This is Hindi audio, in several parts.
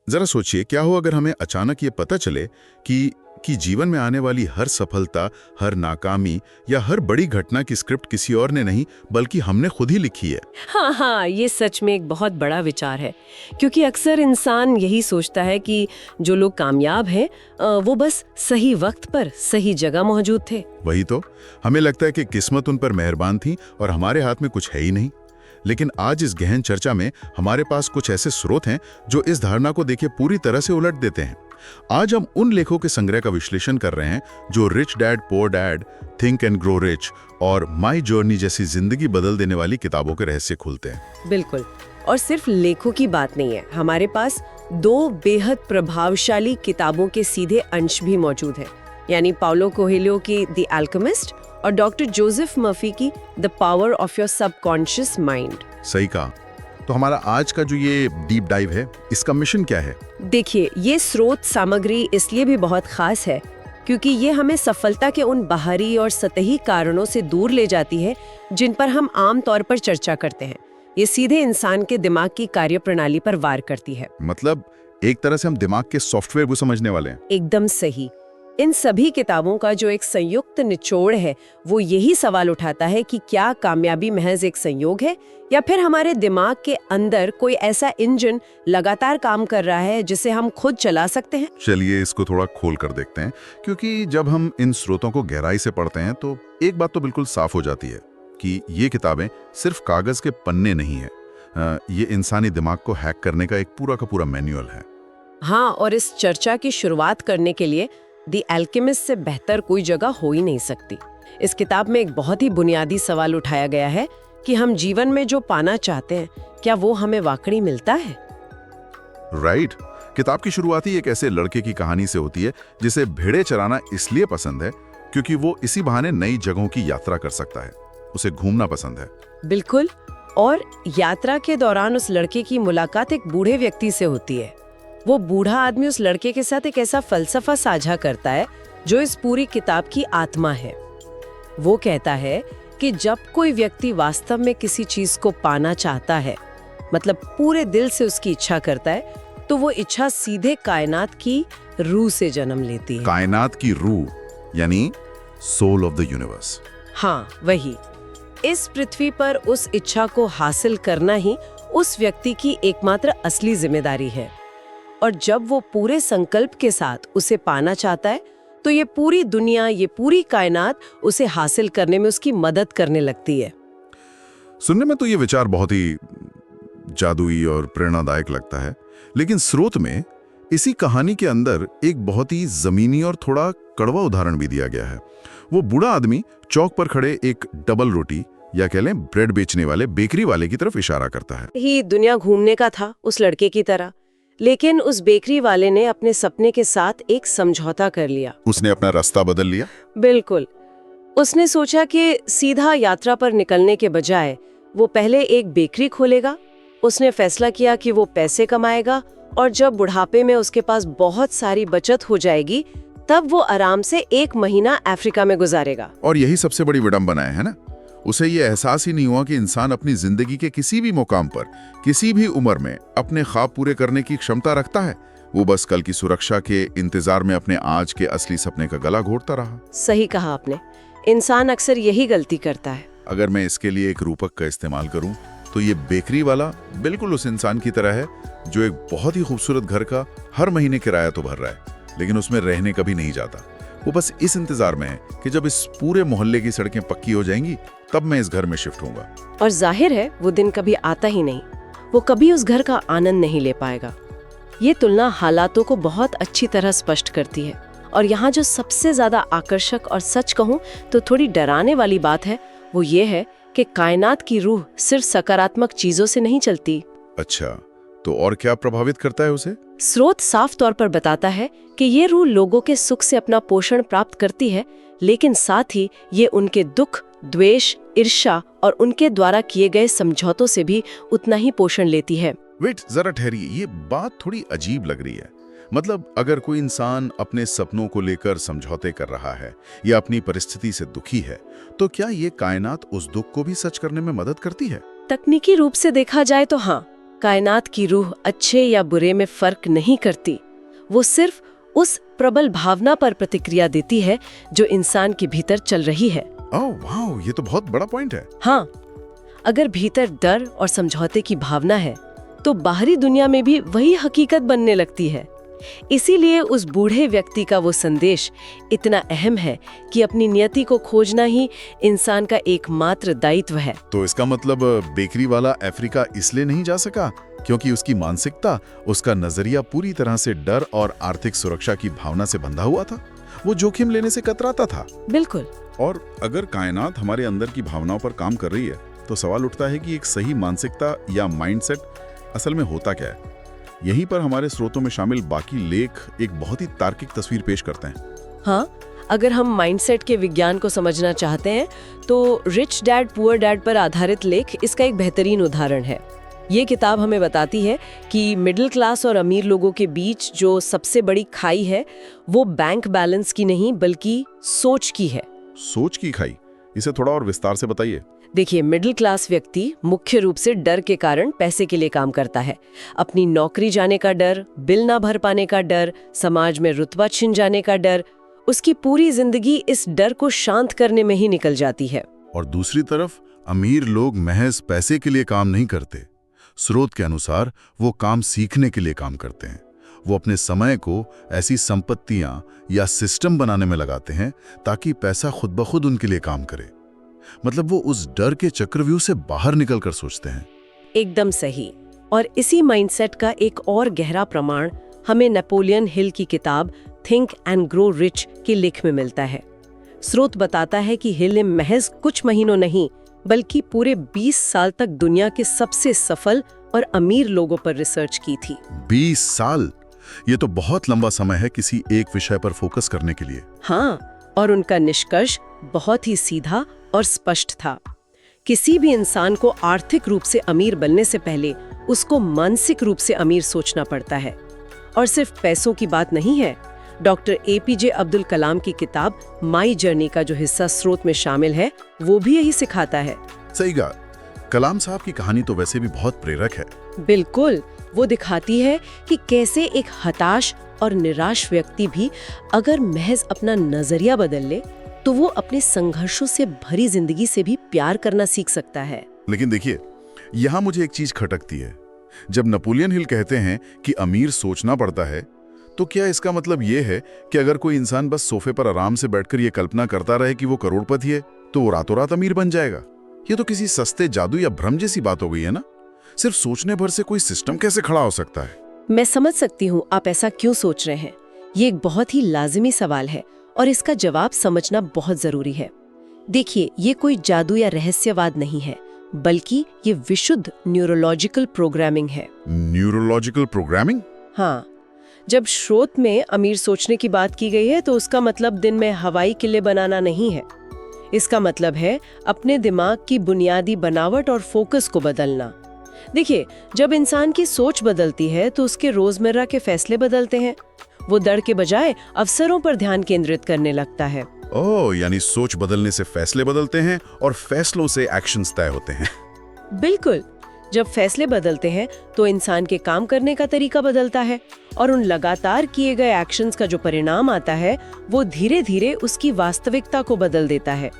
जरा सोचिए, क्या हो अगर हमें अचानक ये पता चले कि जीवन में आने वाली हर सफलता, हर नाकामी या हर बड़ी घटना की स्क्रिप्ट किसी और ने नहीं बल्कि हमने खुद ही लिखी है। हाँ हाँ, ये सच में एक बहुत बड़ा विचार है, क्योंकि अक्सर इंसान यही सोचता है कि जो लोग कामयाब हैं वो बस सही वक्त पर सही जगह मौजूद थे। वही तो, हमें लगता है कि किस्मत उन पर मेहरबान थी और हमारे हाथ में कुछ है ही नहीं। लेकिन आज इस गहन चर्चा में हमारे पास कुछ ऐसे स्रोत हैं जो इस धारणा को देखिए पूरी तरह से उलट देते हैं। आज हम उन लेखों के संग्रह का विश्लेषण कर रहे हैं जो rich dad poor dad, think and grow rich और माई जर्नी जैसी जिंदगी बदल देने वाली किताबों के रहस्य खोलते हैं। बिल्कुल, और सिर्फ लेखों की बात नहीं है, हमारे पास 2 बेहद प्रभावशाली किताबों के सीधे अंश भी मौजूद हैं, यानी पाउलो कोएल्हो की द अल्केमिस्ट और डॉक्टर जोसेफ मर्फी की the power of your subconscious mind. सही कहा। तो हमारा आज का जो ये डीप डाइव है, इसका मिशन क्या है? देखिए, ये स्रोत सामग्री इसलिए भी बहुत खास है क्योंकि ये हमें सफलता के उन बाहरी और सतही कारणों से दूर ले जाती है जिन पर हम आम तौर पर चर्चा करते हैं। ये सीधे इंसान के दिमाग की कार्यप्रणाली पर वार करती है। मतलब एक तरह से हम दिमाग के सॉफ्टवेयर को समझने वाले हैं। एकदम सही। इन सभी किताबों का जो एक संयुक्त निचोड़ है वो यही सवाल उठाता है कि क्या कामयाबी महज एक संयोग है या फिर हमारे दिमाग के अंदर कोई ऐसा इंजन लगातार काम कर रहा है जिसे हम खुद चला सकते हैं। चलिए इसको थोड़ा खोल कर देखते हैं, क्योंकि जब हम इन स्रोतों को गहराई से पढ़ते हैं तो एक बात तो बिल्कुल साफ हो जाती है कि ये किताबें सिर्फ कागज के पन्ने नहीं है, ये इंसानी दिमाग को हैक करने का एक पूरा का पूरा मैन्युअल है। हाँ, और इस चर्चा की शुरुआत करने के लिए द एल्केमिस्ट से बेहतर कोई जगह हो ही नहीं सकती। इस किताब में एक बहुत ही बुनियादी सवाल उठाया गया है कि हम जीवन में जो पाना चाहते हैं क्या वो हमें वाकई मिलता है। राइट। किताब की शुरुआत ही एक ऐसे लड़के की कहानी से होती है जिसे भेड़े चराना इसलिए पसंद है क्योंकि वो इसी बहाने नई जगहों की यात्रा कर सकता है, उसे घूमना पसंद है। बिल्कुल, और यात्रा के दौरान उस लड़के की मुलाकात एक बूढ़े व्यक्ति से होती है। वो बूढ़ा आदमी उस लड़के के साथ एक ऐसा फलसफा साझा करता है जो इस पूरी किताब की आत्मा है। वो कहता है कि जब कोई व्यक्ति वास्तव में किसी चीज को पाना चाहता है, मतलब पूरे दिल से उसकी इच्छा करता है, तो वो इच्छा सीधे कायनात की रूह से जन्म लेती है। कायनात की रूह यानी सोल ऑफ द यूनिवर्स। हाँ, वही। इस पृथ्वी पर उस इच्छा को हासिल करना ही उस व्यक्ति की एकमात्र असली जिम्मेदारी है। और जब वो पूरे संकल्प के साथ उसे पाना चाहता है तो ये पूरी दुनिया, ये पूरी कायनात उसे हासिल करने में उसकी मदद करने लगती है। सुनने में तो ये विचार बहुत ही जादुई और प्रेरणादायक लगता है, लेकिन स्रोत में इसी कहानी के अंदर एक बहुत ही जमीनी और थोड़ा कड़वा उदाहरण भी दिया गया है। वो बूढ़ा आदमी चौक पर खड़े एक डबल रोटी या कह लें ब्रेड बेचने वाले बेकरी वाले की तरफ इशारा करता है। ही दुनिया घूमने का था उस लड़के की तरह, लेकिन उस बेकरी वाले ने अपने सपने के साथ एक समझौता कर लिया। उसने अपना रास्ता बदल लिया। बिल्कुल। उसने सोचा कि सीधा यात्रा पर निकलने के बजाय वो पहले एक बेकरी खोलेगा। उसने फैसला किया कि वो पैसे कमाएगा और जब बुढ़ापे में उसके पास बहुत सारी बचत हो जाएगी तब वो आराम से 1 महीना अफ्रीका में गुजारेगा। और यही सबसे बड़ी विडंबना है ना? उसे ये एहसास ही नहीं हुआ कि इंसान अपनी जिंदगी के किसी भी मुकाम पर, किसी भी उम्र में अपने ख्वाब पूरे करने की क्षमता रखता है। वो बस कल की सुरक्षा के इंतजार में अपने आज के असली सपने का गला घोटता रहा। सही कहा आपने। इंसान अक्सर यही गलती करता है। अगर मैं इसके लिए एक रूपक का इस्तेमाल करूं तो ये बेकरी वाला बिल्कुल उस इंसान की तरह है जो एक बहुत ही खूबसूरत घर का हर महीने किराया तो भर रहा है, लेकिन उसमें रहने कभी नहीं जाता। वो बस इस इंतजार में है कि जब इस पूरे मोहल्ले की सड़कें पक्की हो जाएंगी तब मैं इस घर में शिफ्ट होऊंगा। और जाहिर है वो दिन कभी आता ही नहीं। वो कभी उस घर का आनंद नहीं ले पाएगा। ये तुलना हालातों को बहुत अच्छी तरह स्पष्ट करती है। और यहाँ जो सबसे ज्यादा आकर्षक और सच कहूँ तो थोड़ी डराने वाली बात है वो ये है कि कायनात की रूह सिर्फ सकारात्मक चीजों से नहीं चलती। अच्छा, तो और क्या प्रभावित करता है उसे? स्रोत साफ तौर पर बताता है कि ये रूह लोगों के सुख से अपना पोषण प्राप्त करती है, लेकिन साथ ही ये उनके दुख, द्वेष, ईर्ष्या और उनके द्वारा किए गए समझौतों से भी उतना ही पोषण लेती है। वेट, जरा ठहरिए, ये बात थोड़ी अजीब लग रही है। मतलब अगर कोई इंसान अपने सपनों को लेकर समझौते कर रहा है या अपनी परिस्थिति से दुखी है, तो क्या ये कायनात उस दुख को भी सच करने में मदद करती है? तकनीकी रूप से देखा जाए तो हाँ, कायनात की रूह अच्छे या बुरे में फर्क नहीं करती। वो सिर्फ उस प्रबल भावना पर प्रतिक्रिया देती है जो इंसान के भीतर चल रही है। ओह वाह, ये तो बहुत बड़ा पॉइंट है। हाँ, अगर भीतर डर और समझौते की भावना है तो बाहरी दुनिया में भी वही हकीकत बनने लगती है। इसीलिए उस बूढ़े व्यक्ति का वो संदेश इतना अहम है कि अपनी नियति को खोजना ही इंसान का एकमात्र दायित्व है। तो इसका मतलब बेकरी वाला अफ्रीका इसलिए नहीं जा सका क्योंकि उसकी मानसिकता, उसका नजरिया पूरी तरह से डर और आर्थिक सुरक्षा की भावना से बंधा हुआ था। वो जोखिम लेने से कतराता था। बिल्कुल। और अगर कायनात हमारे अंदर की भावनाओं पर काम कर रही है तो सवाल उठता है कि एक सही मानसिकता या माइंडसेट असल में होता क्या है। यहीं पर हमारे स्रोतों में शामिल बाकी लेख एक बहुत ही तार्किक तस्वीर पेश करते हैं। हाँ, अगर हम माइंडसेट के विज्ञान को समझना चाहते हैं तो रिच डैड पुअर डैड पर आधारित लेख इसका एक बेहतरीन उदाहरण है। ये किताब हमें बताती है कि मिडिल क्लास और अमीर लोगों के बीच जो सबसे बड़ी खाई है वो बैंक बैलेंस की नहीं बल्कि सोच की है। सोच की खाई, इसे थोड़ा और विस्तार से बताइए। देखिए, मिडिल क्लास व्यक्ति मुख्य रूप से डर के कारण पैसे के लिए काम करता है। अपनी नौकरी जाने का डर, बिल ना भर पाने का डर, समाज में रुतबा छिन जाने का डर, उसकी पूरी जिंदगी इस डर को शांत करने में ही निकल जाती है। और दूसरी तरफ अमीर लोग महज पैसे के लिए काम नहीं करते। स्रोत के अनुसार वो काम सीखने के लिए काम करते हैं। वो अपने समय को ऐसी संपत्तियां या सिस्टम बनाने में लगाते हैं ताकि पैसा खुद ब खुद उनके लिए काम करे। मतलब वो उस डर के चक्रव्यूह से बाहर निकलकर सोचते हैं। एकदम सही। और इसी माइंडसेट का एक और गहरा प्रमाण हमें नेपोलियन हिल की किताब थिंक एंड ग्रो रिच के लेख में मिलता है। स्रोत बताता है कि हिल ने महज कुछ महीनों नहीं बल्कि पूरे 20 साल तक दुनिया के सबसे सफल और अमीर लोगों पर रिसर्च की थी। 20 साल, ये तो बहुत लंबा समय है किसी एक विषय पर फोकस करने के लिए। हाँ, और उनका निष्कर्ष बहुत ही सीधा और स्पष्ट था। किसी भी इंसान को आर्थिक रूप से अमीर बनने से पहले उसको मानसिक रूप से अमीर सोचना पड़ता है। और सिर्फ पैसों की बात नहीं है। डॉक्टर एपीजे अब्दुल कलाम की किताब माई जर्नी का जो हिस्सा स्रोत में शामिल है वो भी यही सिखाता है। सही कहा। कलाम साहब की कहानी तो वैसे भी बहुत प्रेरक है। बिल्कुल, वो दिखाती है कि कैसे एक हताश और निराश व्यक्ति भी अगर महज अपना नजरिया बदल ले तो वो अपने संघर्षों से भरी जिंदगी से भी प्यार करना सीख सकता है। लेकिन देखिए, यहाँ मुझे एक चीज खटकती है। जब नेपोलियन हिल कहते हैं कि अमीर सोचना पड़ता है, तो क्या इसका मतलब ये है कि अगर कोई इंसान बस सोफे पर आराम से बैठकर ये कल्पना करता रहे कि वो करोड़पति है तो वो रातों रात अमीर बन जाएगा? ये तो किसी सस्ते जादू या भ्रम जैसी बात हो गई है ना। सिर्फ सोचने भर से कोई सिस्टम कैसे खड़ा हो सकता है? मैं समझ सकती हूँ आप ऐसा क्यों सोच रहे हैं। ये एक बहुत ही लाजिमी सवाल है और इसका जवाब समझना बहुत जरूरी है। देखिए, ये कोई जादू या रहस्यवाद नहीं है बल्कि ये विशुद्ध न्यूरोलॉजिकल प्रोग्रामिंग है। Neurological programming? हाँ, जब स्रोत में अमीर सोचने की बात की गई है तो उसका मतलब दिन में हवाई किले बनाना नहीं है। इसका मतलब है अपने दिमाग की बुनियादी बनावट और फोकस को बदलना। देखिए, जब इंसान की सोच बदलती है तो उसके रोजमर्रा के फैसले बदलते हैं। वो डर के बजाय अवसरों पर ध्यान केंद्रित करने लगता है। ओह, यानी सोच बदलने से फैसले बदलते हैं और फैसलों से एक्शंस तय होते हैं। बिल्कुल, जब फैसले बदलते हैं तो इंसान के काम करने का तरीका बदलता है और उन लगातार किए गए एक्शंस का जो परिणाम आता है वो धीरे धीरे उसकी वास्तविकता को बदल देता है।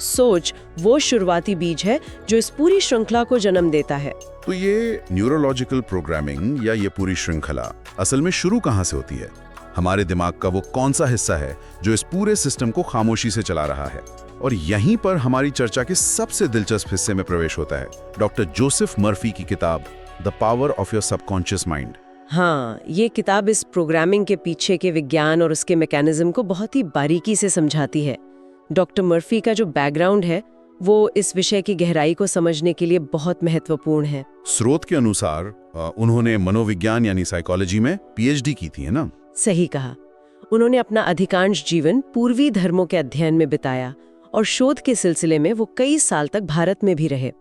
सोच वो शुरुआती बीज है जो इस पूरी श्रृंखला को जन्म देता है। तो ये न्यूरोलॉजिकल प्रोग्रामिंग या ये पूरी श्रृंखला असल में शुरू कहाँ से होती है? हमारे दिमाग का वो कौन सा हिस्सा है जो इस पूरे सिस्टम को खामोशी से चला रहा है? और यहीं पर हमारी चर्चा के सबसे दिलचस्प हिस्से में प्रवेश होता है, डॉक्टर जोसेफ मर्फी की किताब the power of your subconscious mind. हाँ, ये किताब इस प्रोग्रामिंग के पीछे के विज्ञान और उसके मैकेनिज्म को बहुत ही बारीकी से समझाती है। डॉक्टर मर्फी का जो बैकग्राउंड है वो इस विषय की गहराई को समझने के लिए बहुत महत्वपूर्ण है। स्रोत के अनुसार उन्होंने मनोविज्ञान यानी साइकोलॉजी में पीएचडी की थी, है ना? सही कहा। उन्होंने अपना अधिकांश जीवन पूर्वी धर्मों के अध्ययन में बिताया और शोध के सिलसिले में वो कई साल तक भारत में भी रहे।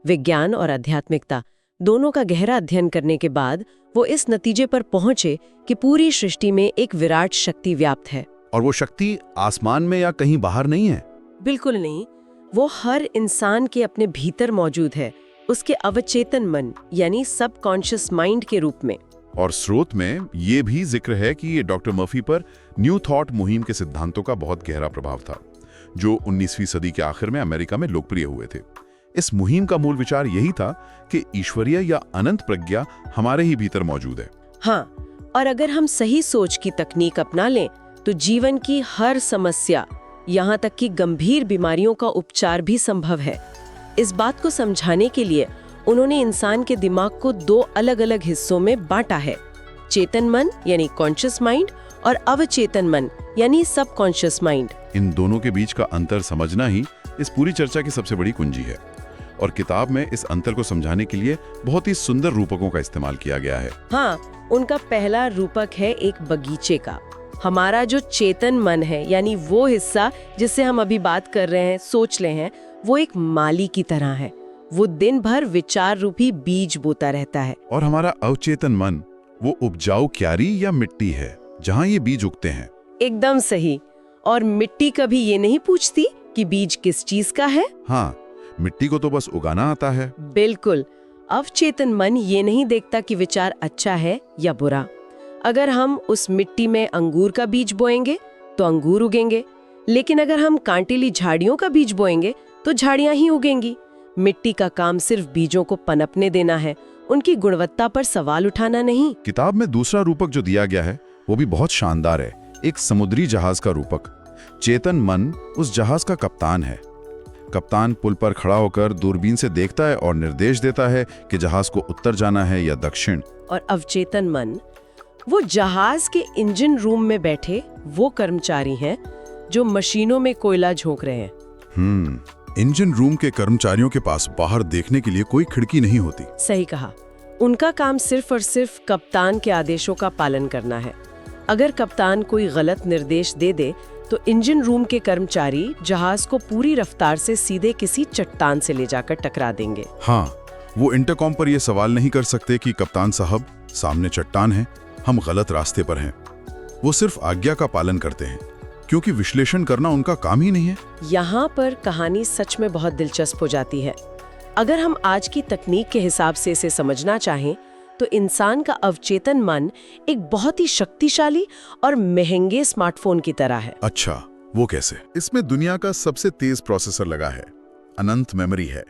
विज्ञान और आध्यात्मिकता दोनों का गहरा अध्ययन करने के बाद वो इस नतीजे पर पहुंचे कि पूरी सृष्टि में एक विराट शक्ति व्याप्त है। और वो शक्ति आसमान में या कहीं बाहर नहीं है? बिल्कुल नहीं, वो हर इंसान के अपने भीतर मौजूद है, उसके अवचेतन मन यानी सबकॉन्शियस माइंड के रूप में। और स्रोत में ये भी जिक्र है कि ये डॉक्टर मर्फी पर न्यू थॉट मुहिम के सिद्धांतों का बहुत गहरा प्रभाव था, जो 19वीं सदी के आखिर में अमेरिका में लोकप्रिय हुए थे। इस मुहिम का मूल विचार यही था कि ईश्वरीय या अनंत प्रज्ञा हमारे ही भीतर मौजूद है। हाँ, और अगर हम सही सोच की तकनीक अपना लें तो जीवन की हर समस्या, यहाँ तक कि गंभीर बीमारियों का उपचार भी संभव है। इस बात को समझाने के लिए उन्होंने इंसान के दिमाग को 2 अलग-अलग हिस्सों में बांटा है, चेतन मन यानी कॉन्शियस माइंड और अवचेतन मन यानी सबकॉन्शियस माइंड। इन दोनों के बीच का अंतर समझना ही इस पूरी चर्चा की सबसे बड़ी कुंजी है, और किताब में इस अंतर को समझाने के लिए बहुत ही सुंदर रूपकों का इस्तेमाल किया गया है। हाँ, उनका पहला रूपक है एक बगीचे का। हमारा जो चेतन मन है यानी वो हिस्सा जिससे हम अभी बात कर रहे हैं, सोच रहे हैं, वो एक माली की तरह है। वो दिन भर विचार रूपी बीज बोता रहता है। और हमारा अवचेतन मन वो उपजाऊ क्यारी या मिट्टी है जहाँ ये बीज उगते हैं। एकदम सही। और मिट्टी कभी ये नहीं पूछती कि बीज किस चीज का है। हाँ, मिट्टी को तो बस उगाना आता है। बिल्कुल। अवचेतन मन ये नहीं देखता कि विचार अच्छा है या बुरा। अगर हम उस मिट्टी में अंगूर का बीज बोएंगे तो अंगूर उगेंगे, लेकिन अगर हम कांटेली झाड़ियों का बीज बोएंगे तो झाड़ियां ही उगेंगी। मिट्टी का काम सिर्फ बीजों को पनपने देना है, उनकी गुणवत्ता पर सवाल उठाना नहीं। किताब में दूसरा रूपक जो दिया गया है वो भी बहुत शानदार है, एक समुद्री जहाज का रूपक। चेतन मन उस जहाज का कप्तान है। कप्तान पुल पर खड़ा होकर दूरबीन से देखता है और निर्देश देता है कि जहाज को उत्तर जाना है या दक्षिण। और अवचेतन मन वो जहाज के इंजन रूम में बैठे वो कर्मचारी हैं जो मशीनों में कोयला झोंक रहे हैं। इंजन रूम के कर्मचारियों के पास बाहर देखने के लिए कोई खिड़की नहीं होती। सही कहा। उनका काम सिर्फ और सिर्फ कप्तान के आदेशों का पालन करना है। अगर कप्तान कोई गलत निर्देश दे दे तो इंजन रूम के कर्मचारी जहाज को पूरी रफ्तार से सीधे किसी चट्टान से ले जाकर टकरा देंगे। हाँ, वो इंटरकॉम पर यह सवाल नहीं कर सकते कि कप्तान साहब, सामने चट्टान है, हम गलत रास्ते पर हैं। वो सिर्फ आज्ञा का पालन करते हैं, क्योंकि विश्लेषण करना उनका काम ही नहीं है। यहाँ पर कहानी सच में बहुत दिलचस्प हो जाती है। अगर हम आज की तकनीक के हिसाब से इसे समझना चाहें तो इंसान का अवचेतन मन एक बहुत ही शक्तिशाली और महंगे स्मार्टफोन की तरह है। अच्छा, वो कैसे? इसमें दुनिया का सबसे तेज प्रोसेसर लगा है, अनंत मेमोरी है,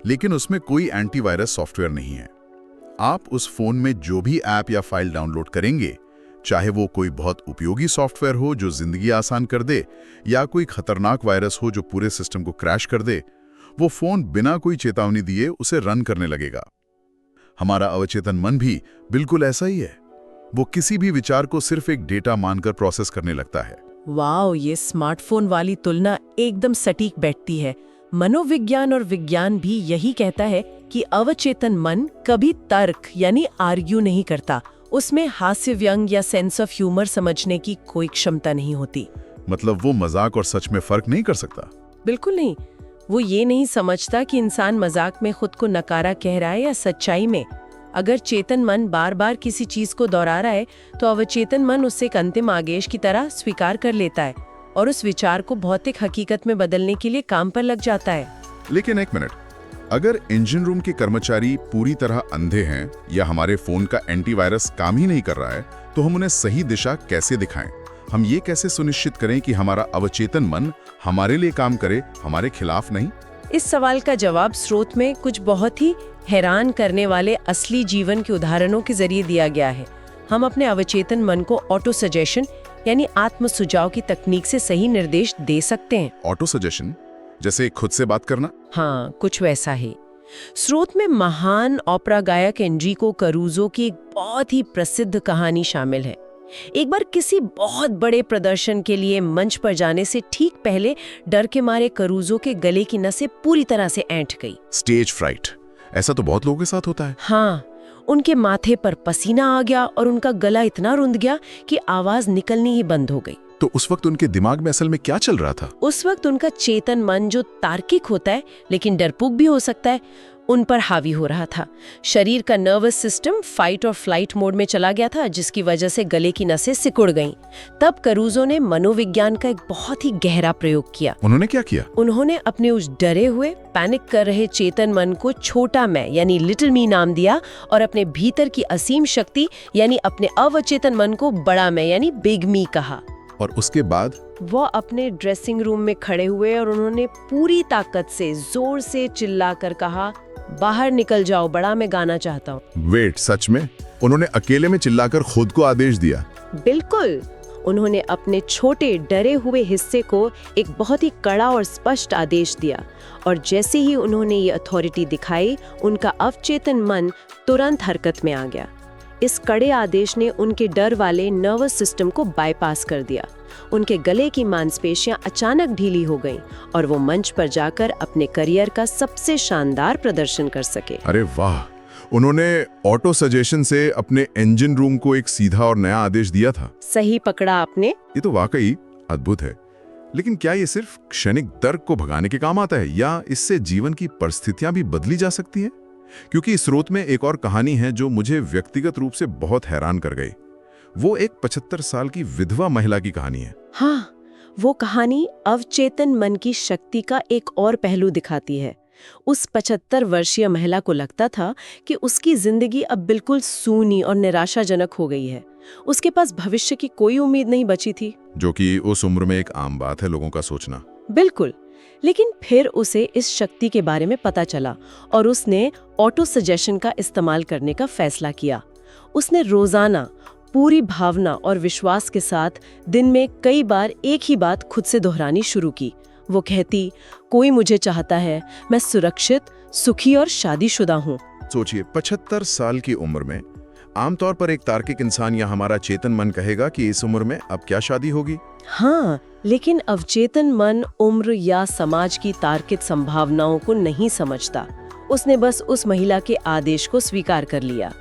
लेकिन उसमें कोई एंटीवायरस सॉफ्टवेयर नहीं है। आप उस फोन में जो भी ऐप या फाइल डाउनलोड करेंगे, चाहे वो कोई बहुत उपयोगी सॉफ्टवेयर हो जो जिंदगी आसान कर दे, या कोई खतरनाक वायरस हो जो पूरे सिस्टम को क्रैश कर दे, वो फोन बिना कोई चेतावनी दिए उसे रन करने लगेगा। हमारा अवचेतन मन भी बिल्कुल ऐसा ही है। वो किसी भी विचार को सिर्फ एक डेटा मानकर प्रोसेस करने लगता है। वाओ, ये स्मार्टफोन वाली तुलना एकदम सटीक बैठती है। मनोविज्ञान और विज्ञान भी यही कहता है कि अवचेतन मन कभी तर्क यानी आर्ग्यू नहीं करता। उसमें हास्य व्यंग या सेंस ऑफ ह्यूमर समझने की कोई क्षमता नहीं होती। मतलब वो मजाक और सच में फर्क नहीं कर सकता? बिल्कुल नहीं। वो ये नहीं समझता कि इंसान मजाक में खुद को नकारा कह रहा है या सच्चाई में। अगर चेतन मन बार बार किसी चीज को दोहरा रहा है तो अवचेतन मन उससे एक अंतिम आदेश की तरह स्वीकार कर लेता है और उस विचार को भौतिक हकीकत में बदलने के लिए काम पर लग जाता है। लेकिन एक मिनट, अगर इंजन रूम के कर्मचारी पूरी तरह अंधे हैं या हमारे फोन का एंटीवायरस काम ही नहीं कर रहा है, तो हम उन्हें सही दिशा कैसे दिखाएं? हम ये कैसे सुनिश्चित करें कि हमारा अवचेतन मन हमारे लिए काम करे, हमारे खिलाफ नहीं? इस सवाल का जवाब स्रोत में कुछ बहुत ही हैरान करने वाले असली जीवन के उदाहरणों के जरिए दिया गया है। हम अपने अवचेतन मन को ऑटो सजेशन यानी आत्म सुझाव की तकनीक से सही निर्देश दे सकते हैं। ऑटो सजेशन जैसे खुद से बात करना? हाँ, कुछ वैसा ही। स्रोत में महान ओपेरा गायक एनरिको करूजो की एक बहुत ही प्रसिद्ध कहानी शामिल है। एक बार किसी बहुत बड़े प्रदर्शन के लिए मंच पर जाने से ठीक पहले डर के मारे करूजो के गले की नसें पूरी तरह से ऐंठ गई। स्टेज फ्राइट, ऐसा तो बहुत लोगों के साथ होता है। हाँ, उनके माथे पर पसीना आ गया और उनका गला इतना रुंध गया कि आवाज निकलनी ही बंद हो गई। तो उस वक्त उनके दिमाग में असल में क्या चल रहा था? उस वक्त उनका चेतन मन, जो तार्किक होता है लेकिन डरपोक भी हो सकता है, उन पर हावी हो रहा था। शरीर का नर्वस सिस्टम फाइट और फ्लाइट मोड में चला गया था, जिसकी वजह से गले की नसें सिकुड़ गईं। तब करूजो ने मनोविज्ञान का एक बहुत ही गहरा प्रयोग किया। उन्होंने क्या किया? उन्होंने अपने उस डरे हुए, पैनिक कर रहे चेतन मन को छोटा मैं यानी लिटिल मी नाम दिया और अपने भीतर की असीम शक्ति यानी अपने अवचेतन मन को बड़ा मैं यानी बिग मी कहा। और उसके बाद? वो अपने ड्रेसिंग रूम में खड़े हुए और उन्होंने पूरी ताकत से जोर से चिल्लाकर कहा, बाहर निकल जाओ, बड़ा मैं गाना चाहता हूँ। वेट, सच में? उन्होंने अकेले में चिल्लाकर खुद को आदेश दिया? बिल्कुल। उन्होंने अपने छोटे डरे हुए हिस्से को एक बहुत ही कड़ा और स्पष्ट आदेश दिया, और जैसे ही उन्होंने ये अथॉरिटी दिखाई, उनका अवचेतन मन तुरंत हरकत में आ गया। इस कड़े आदेश ने उनके डर वाले नर्वस सिस्टम को बाईपास कर दिया। उनके गले की मांसपेशियां अचानक ढीली हो गईं और वो मंच पर जाकर अपने करियर का सबसे शानदार प्रदर्शन कर सके। अरे वाह! उन्होंने ऑटो सजेशन से अपने इंजन रूम को एक सीधा और नया आदेश दिया था। सही पकड़ा आपने। ये तो वाकई अद्भुत है। लेकिन क्या ये सिर्फ क्षणिक तर्क को भगाने के काम आता है, या इससे जीवन की परिस्थितियां भी बदली जा सकती हैं? क्योंकि इस स्रोत में एक और कहानी है जो मुझे व्यक्तिगत रूप से बहुत हैरान कर गई। वो एक 75 साल की विधवा महिला की कहानी है। हाँ, वो कहानी अवचेतन मन की शक्ति का एक और पहलू दिखाती है। उस 75 वर्षीय महिला को लगता था कि उसकी जिंदगी अब बिल्कुल सूनी और निराशाजनक हो गई है। उसके पास भविष्य की कोई उम्मीद नहीं बची थी, जो कि उस उम्र में एक आम बात है लोगों का सोचना। बिल्कुल। लेकिन फिर उसे इस शक्ति के बारे में पता चला और उसने ऑटो सजेशन का इस्तेमाल करने का फैसला किया। उसने रोजाना पूरी भावना और विश्वास के साथ दिन में कई बार एक ही बात खुद से दोहरानी शुरू की। वो कहती, कोई मुझे चाहता है, मैं सुरक्षित, सुखी और शादीशुदा हूँ। सोचिए, 75 साल की उम्र में आमतौर पर एक तार्किक इंसान या हमारा चेतन मन कहेगा कि इस उम्र में अब क्या शादी होगी। हाँ, लेकिन अवचेतन मन उम्र या समाज की तार्किक संभावनाओं को नहीं समझता। उसने बस उस महिला के आदेश को स्वीकार कर लिया।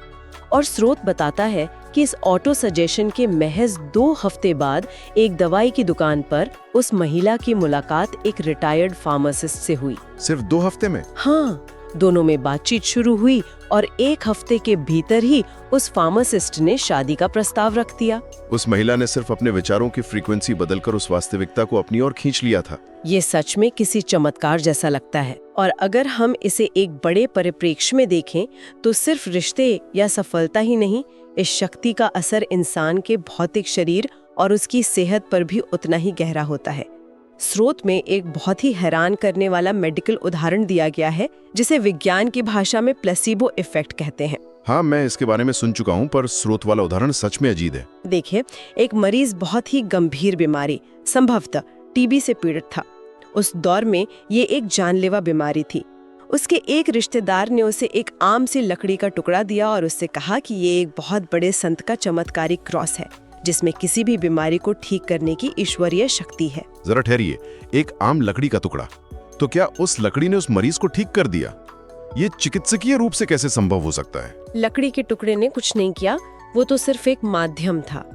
और स्रोत बताता है कि इस ऑटो सजेशन के महज 2 हफ्ते बाद एक दवाई की दुकान पर उस महिला की मुलाकात एक रिटायर्ड फार्मासिस्ट से हुई। सिर्फ 2 हफ्ते में? हाँ, दोनों में बातचीत शुरू हुई और 1 हफ्ते के भीतर ही उस फार्मासिस्ट ने शादी का प्रस्ताव रख दिया। उस महिला ने सिर्फ अपने विचारों की फ्रीक्वेंसी बदलकर उस वास्तविकता को अपनी ओर खींच लिया था। ये सच में किसी चमत्कार जैसा लगता है। और अगर हम इसे एक बड़े परिप्रेक्ष्य में देखें तो सिर्फ रिश्ते या सफलता ही नहीं, इस शक्ति का असर इंसान के भौतिक शरीर और उसकी सेहत पर भी उतना ही गहरा होता है। स्रोत में एक बहुत ही हैरान करने वाला मेडिकल उदाहरण दिया गया है, जिसे विज्ञान की भाषा में प्लेसिबो इफेक्ट कहते हैं। हाँ, मैं इसके बारे में सुन चुका हूँ, पर स्रोत वाला उदाहरण सच में अजीब है। देखिए, एक मरीज बहुत ही गंभीर बीमारी, संभवतः टीबी से पीड़ित था। उस दौर में ये एक जानलेवा बीमारी थी। उसके एक रिश्तेदार ने उसे एक आम सी लकड़ी का टुकड़ा दिया और उससे कहा कि ये एक बहुत बड़े संत का चमत्कारी क्रॉस है, जिसमें किसी भी बीमारी को ठीक करने की ईश्वरीय शक्ति है। जरा ठहरिए, एक आम लकड़ी का टुकड़ा? तो क्या उस लकड़ी ने उस मरीज को ठीक कर दिया? ये चिकित्सकीय रूप से कैसे संभव हो सकता है? लकड़ी के टुकड़े ने कुछ नहीं किया, वो तो सिर्फ एक माध्यम था।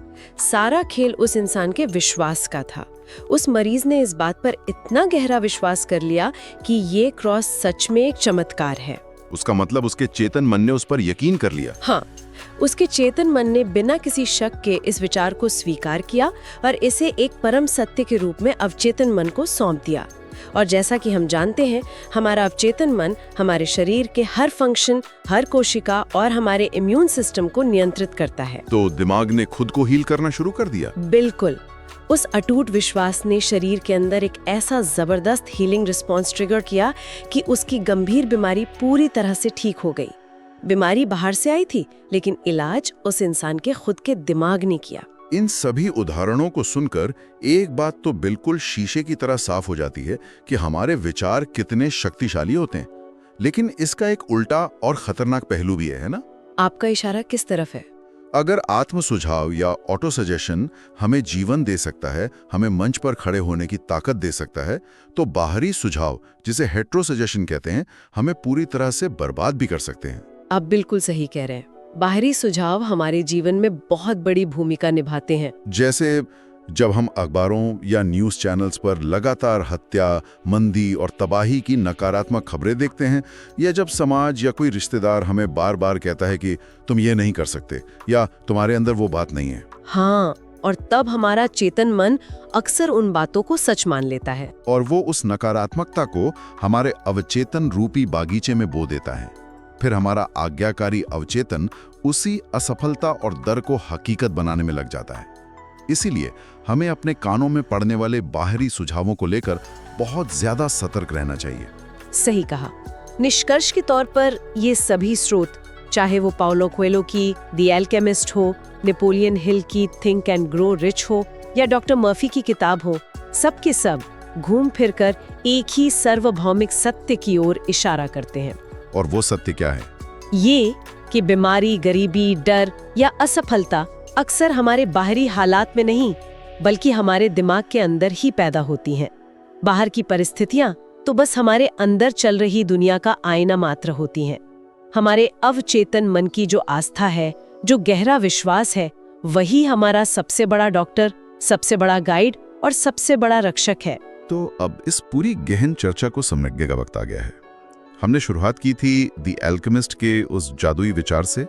सारा खेल उस इंसान के विश्वास का था। उस मरीज ने इस बात पर इतना गहरा विश्वास कर लिया कि ये क्रॉस सच में एक चमत्कार है। उसका मतलब उसके चेतन मन ने उस पर यकीन कर लिया। हाँ, उसके चेतन मन ने बिना किसी शक के इस विचार को स्वीकार किया और इसे एक परम सत्य के रूप में अवचेतन मन को सौंप दिया। और जैसा कि हम जानते हैं, हमारा अवचेतन मन हमारे शरीर के हर फंक्शन, हर कोशिका और हमारे इम्यून सिस्टम को नियंत्रित करता है। तो दिमाग ने खुद को हील करना शुरू कर दिया? बिल्कुल। उस अटूट विश्वास ने शरीर के अंदर एक ऐसा जबरदस्त हीलिंग रिस्पॉन्स ट्रिगर किया कि उसकी गंभीर बीमारी पूरी तरह से ठीक हो गई। बीमारी बाहर से आई थी, लेकिन इलाज उस इंसान के खुद के दिमाग ने किया। इन सभी उदाहरणों को सुनकर एक बात तो बिल्कुल शीशे की तरह साफ हो जाती है कि हमारे विचार कितने शक्तिशाली होते हैं। लेकिन इसका एक उल्टा और खतरनाक पहलू भी है ना? आपका इशारा किस तरफ है? अगर आत्म सुझाव या ऑटो सजेशन हमें जीवन दे सकता है, हमें मंच पर खड़े होने की ताकत दे सकता है, तो बाहरी सुझाव, जिसे हेट्रो सजेशन कहते हैं, हमें पूरी तरह से बर्बाद भी कर सकते हैं। आप बिल्कुल सही कह रहे हैं। बाहरी सुझाव हमारे जीवन में बहुत बड़ी भूमिका निभाते हैं। जैसे जब हम अखबारों या न्यूज़ चैनल्स पर लगातार हत्या, मंदी और तबाही की नकारात्मक खबरें देखते हैं, या जब समाज या कोई रिश्तेदार हमें बार बार कहता है कि तुम ये नहीं कर सकते या तुम्हारे अंदर वो बात नहीं है, हाँ, और तब हमारा चेतन मन अक्सर उन बातों को सच मान लेता है और वो उस नकारात्मकता को हमारे अवचेतन रूपी बागीचे में बो देता है। फिर हमारा आज्ञाकारी अवचेतन उसी असफलता और डर को हकीकत बनाने में लग जाता है। इसीलिए हमें अपने कानों में पड़ने वाले बाहरी सुझावों को लेकर बहुत ज्यादा सतर्क रहना चाहिए। सही कहा। निष्कर्ष के तौर पर ये सभी स्रोत, चाहे वो पाउलो कोएल्हो की द एल्केमिस्ट हो, नेपोलियन हिल की थिंक एंड ग्रो रिच हो या डॉक्टर मर्फी की किताब हो, सब के सब घूम फिरकर एक ही सार्वभौमिक सत्य की ओर इशारा करते हैं। और वो सत्य क्या है? ये कि बीमारी, गरीबी, डर या असफलता अक्सर हमारे बाहरी हालात में नहीं, बल्कि हमारे दिमाग के अंदर ही पैदा होती हैं। बाहर की परिस्थितियां तो बस हमारे अंदर चल रही दुनिया का आईना मात्र होती हैं। हमारे अवचेतन मन की जो आस्था है, जो गहरा विश्वास है, वही हमारा सबसे बड़ा डॉक्टर, सबसे बड़ा गाइड और सबसे बड़ा रक्षक है। तो अब इस पूरी गहन चर्चा को समझने का वक्त आ गया है। हमने शुरुआत की थी द एल्केमिस्ट के उस जादुई विचार से,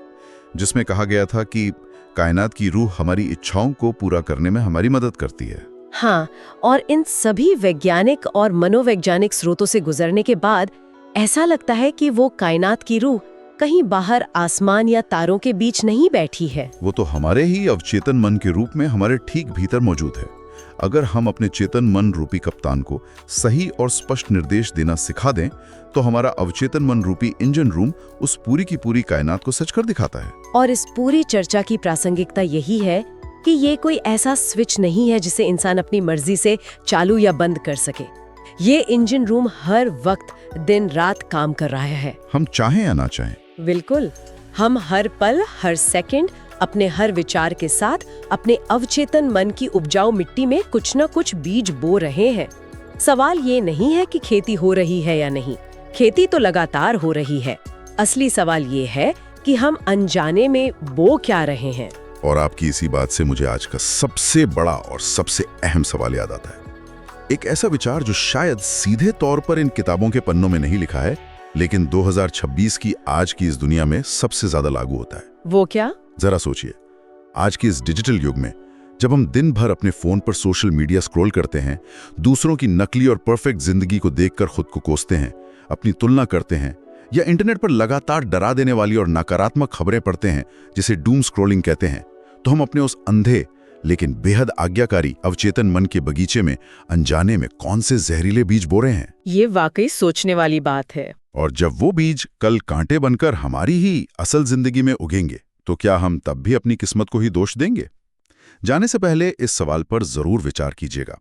जिसमें कहा गया था कि कायनात की रूह हमारी इच्छाओं को पूरा करने में हमारी मदद करती है। हाँ, और इन सभी वैज्ञानिक और मनोवैज्ञानिक स्रोतों से गुजरने के बाद ऐसा लगता है कि वो कायनात की रूह कहीं बाहर आसमान या तारों के बीच नहीं बैठी है। वो तो हमारे ही अवचेतन मन के रूप में हमारे ठीक भीतर मौजूद है। अगर हम अपने चेतन मन रूपी कप्तान को सही और स्पष्ट निर्देश देना सिखा दें, तो हमारा अवचेतन मन रूपी इंजन रूम उस पूरी की पूरी कायनात को सच कर दिखाता है। और इस पूरी चर्चा की प्रासंगिकता यही है कि ये कोई ऐसा स्विच नहीं है जिसे इंसान अपनी मर्जी से चालू या बंद कर सके। ये इंजन रूम हर वक्त दिन रात काम कर रहा है, हम चाहें या ना चाहें। बिल्कुल, हम हर पल, हर सेकंड अपने हर विचार के साथ अपने अवचेतन मन की उपजाऊ मिट्टी में कुछ न कुछ बीज बो रहे हैं। सवाल ये नहीं है कि खेती हो रही है या नहीं, खेती तो लगातार हो रही है। असली सवाल ये है कि हम अनजाने में बो क्या रहे हैं। और आपकी इसी बात से मुझे आज का सबसे बड़ा और सबसे अहम सवाल याद आता है। एक ऐसा विचार जो शायद सीधे तौर पर इन किताबों के पन्नों में नहीं लिखा है, लेकिन 2026 की आज की इस दुनिया में सबसे ज्यादा लागू होता है। वो क्या? जरा सोचिए, आज के इस डिजिटल युग में जब हम दिन भर अपने फोन पर सोशल मीडिया स्क्रॉल करते हैं, दूसरों की नकली और परफेक्ट जिंदगी को देखकर खुद को कोसते हैं, अपनी तुलना करते हैं, या इंटरनेट पर लगातार डरा देने वाली और नकारात्मक खबरें पढ़ते हैं, जिसे डूम स्क्रॉलिंग कहते हैं, तो हम अपने उस अंधे लेकिन बेहद आज्ञाकारी अवचेतन मन के बगीचे में अनजाने में कौन से जहरीले बीज बो रहे हैं। ये वाकई सोचने वाली बात है। और जब वो बीज कल कांटे बनकर हमारी ही असल जिंदगी में उगेंगे, तो क्या हम तब भी अपनी किस्मत को ही दोष देंगे? जाने से पहले इस सवाल पर जरूर विचार कीजिएगा।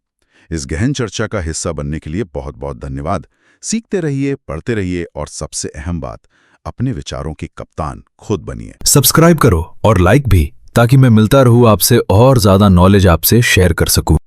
इस गहन चर्चा का हिस्सा बनने के लिए बहुत बहुत धन्यवाद। सीखते रहिए, पढ़ते रहिए और सबसे अहम बात, अपने विचारों के कप्तान खुद बनिए। सब्सक्राइब करो और लाइक भी, ताकि मैं मिलता रहूं आपसे और ज्यादा नॉलेज आपसे शेयर कर सकूं।